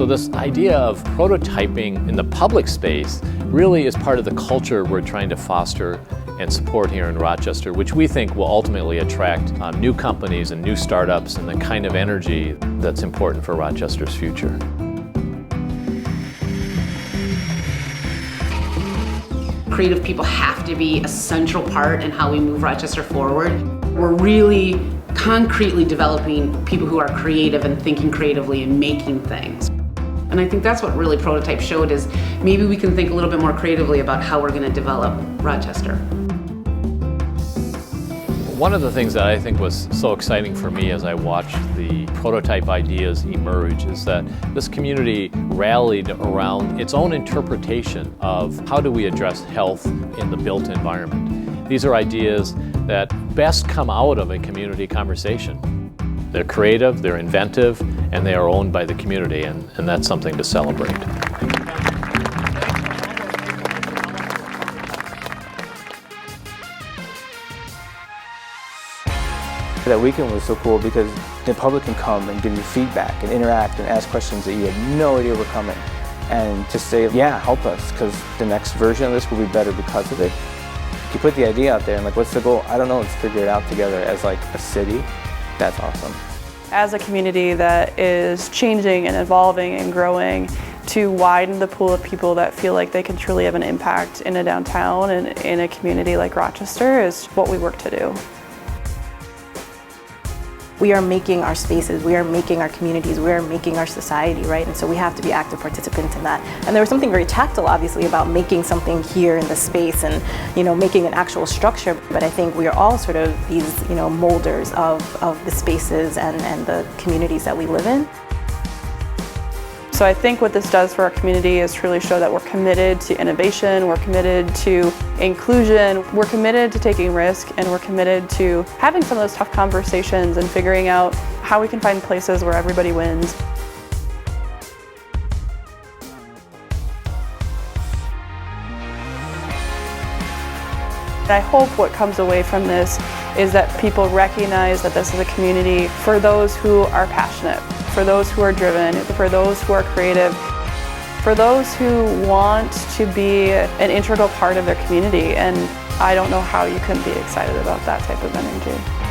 So this idea of prototyping in the public space really is part of the culture we're trying to foster and support here in Rochester, which we think will ultimately attract new companies and new startups and the kind of energy that's important for Rochester's future. Creative people have to be a central part in how we move Rochester forward. We're really concretely developing people who are creative and thinking creatively and making things. And I think that's what really Prototype showed, is maybe we can think a little bit more creatively about how we're going to develop Rochester. One of the things that I think was so exciting for me as I watched the prototype ideas emerge is that this community rallied around its own interpretation of how do we address health in the built environment. These are ideas that best come out of a community conversation. They're creative, they're inventive, and they are owned by the community, and that's something to celebrate. That weekend was so cool because the public can come and give you feedback and interact and ask questions that you had no idea were coming. And just say, yeah, help us, because the next version of this will be better because of it. You put the idea out there and like, what's the goal? I don't know, let's figure it out together as like a city. That's awesome. As a community that is changing and evolving and growing, to widen the pool of people that feel like they can truly have an impact in a downtown and in a community like Rochester is what we work to do. We are making our spaces, we are making our communities, we are making our society, right? And so we have to be active participants in that. And there was something very tactile, obviously, about making something here in the space and, making an actual structure. But I think we are all sort of these, molders of the spaces and the communities that we live in. So I think what this does for our community is truly show that we're committed to innovation, we're committed to inclusion, we're committed to taking risk, and we're committed to having some of those tough conversations and figuring out how we can find places where everybody wins. I hope what comes away from this is that people recognize that this is a community for those who are passionate, for those who are driven, for those who are creative, for those who want to be an integral part of their community. And I don't know how you couldn't be excited about that type of energy.